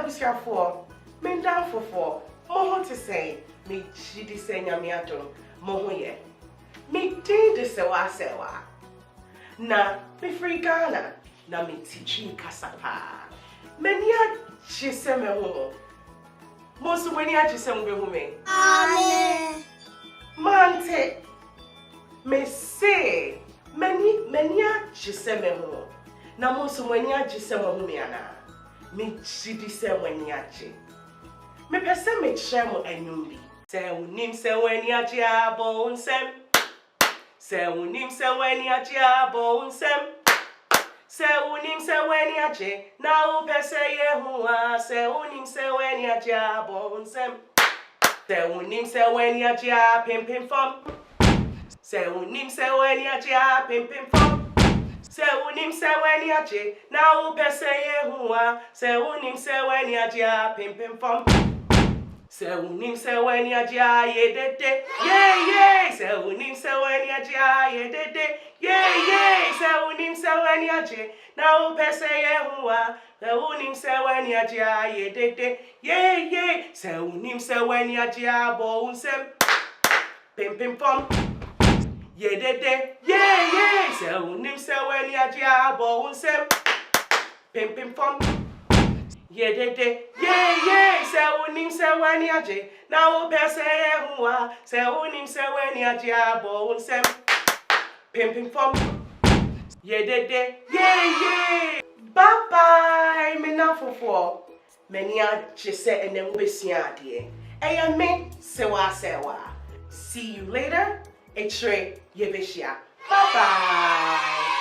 Abusya for, men down for, more to say, me chidi say nyamiato, mohoye. Me ding the sewa sewa. Na, me free Ghana, na me teaching kasapa. Menya chiseme ho. Mosu weni a chiseme hume. Amen. Mante. Me say, menya chiseme ho. Na mosu weni a chiseme hume ana. Me chidi se weni a chi. Me pese me chemo enyumbi. Se unim se weni a chi abo unsem. Se unim se weni a chi abo unsem. Se unim se weni a chi na upese Yehua. Se unim se weni a chi abo unsem. Se unim se weni a chi pim pim fom. Se unim se weni a chi pim pim fom. Se unim se weni a chi na upese Yehua. Se unim se weni a chi pim pim fom. Se unim se weni a chi yedede. Yeah. Se unim se weni a chi yedede. Yeah. Se unim se weni a chi na upese Yehua. Se unim se weni a chi yedede. Yeah. Se unim se weni a chi bo unsem. Pim pim pom. Yedede. Yeah. Se unim se weni a chi bo unsem. Pim pim pom. Yedede. Yeah. Se unim se weni a chi na upese Yehua. Se unim se weni a chi bo unsem. Pim pim pom. Yedede. Yeah. Bye. Me na fofo. Menia chise ene mbesia de. Eya me sewa. See you later. Etre yebeshia. Bye.